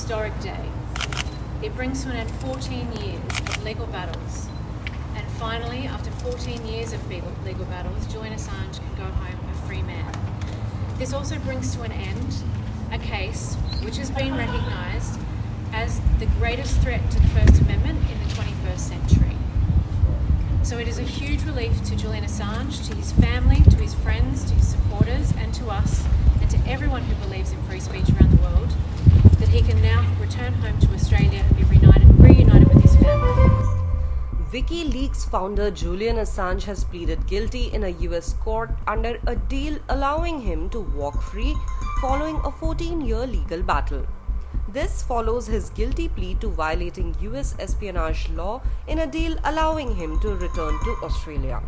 historic day. It brings to an end 14 years of legal battles. And finally, after 14 years of legal battles, Julian Assange can go home a free man. This also brings to an end a case which has been recognised as the greatest threat to the First Amendment in the 21st century. So it is a huge relief to Julian Assange, to his family, to his friends, to his supporters, and to us, and to everyone who believes in free speech around the world, that he can now return home to Australia and be reunited with his family. WikiLeaks founder Julian Assange has pleaded guilty in a US court under a deal allowing him to walk free following a 14-year legal battle. This follows his guilty plea to violating US espionage law in a deal allowing him to return to Australia.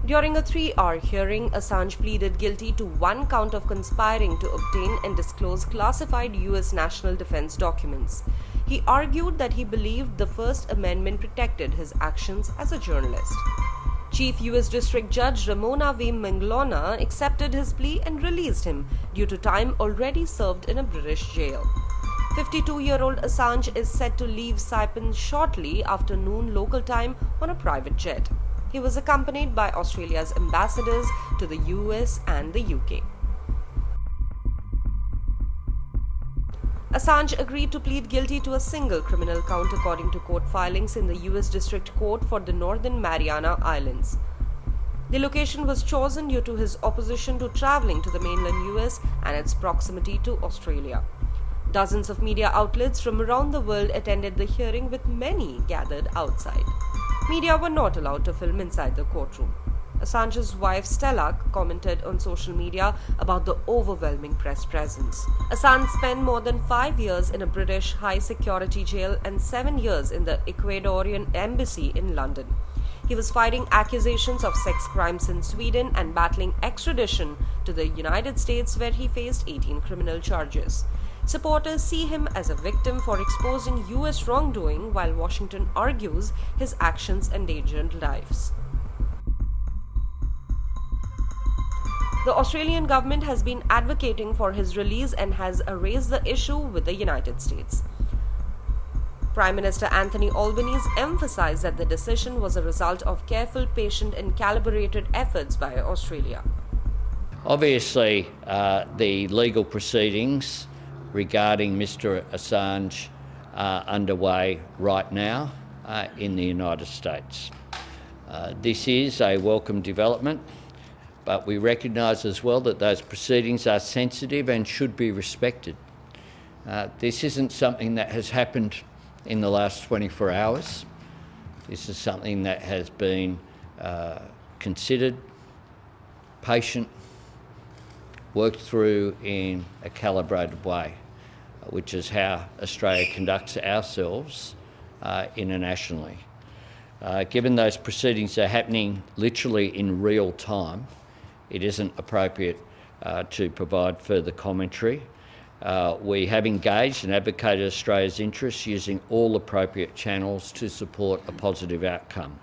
During a 3-hour hearing, Assange pleaded guilty to 1 count of conspiring to obtain and disclose classified US national defense documents. He argued that he believed the First Amendment protected his actions as a journalist. Chief U.S. District Judge Ramona V. Manglona accepted his plea and released him due to time already served in a British jail. 52-year-old Assange is set to leave Saipan shortly after noon local time on a private jet. He was accompanied by Australia's ambassadors to the US and the UK. Assange agreed to plead guilty to a single criminal count according to court filings in the US District Court for the Northern Mariana Islands. The location was chosen due to his opposition to travelling to the mainland US and its proximity to Australia. Dozens of media outlets from around the world attended the hearing, with many gathered outside. Media were not allowed to film inside the courtroom. Assange's wife Stella commented on social media about the overwhelming press presence. Assange spent more than 5 years in a British high-security jail and 7 years in the Ecuadorian embassy in London. He was fighting accusations of sex crimes in Sweden and battling extradition to the United States, where he faced 18 criminal charges. Supporters see him as a victim for exposing US wrongdoing, while Washington argues his actions endangered lives. The Australian government has been advocating for his release and has raised the issue with the United States. Prime Minister Anthony Albanese emphasized that the decision was a result of careful, patient and calibrated efforts by Australia. Obviously, the legal proceedings regarding Mr. Assange are underway right now in the United States. This is a welcome development, but we recognise as well that those proceedings are sensitive and should be respected. This isn't something that has happened in the last 24 hours. This is something that has been considered, patient, worked through in a calibrated way, which is how Australia conducts ourselves internationally. Given those proceedings are happening literally in real time, it isn't appropriate to provide further commentary. We have engaged and advocated Australia's interests using all appropriate channels to support a positive outcome.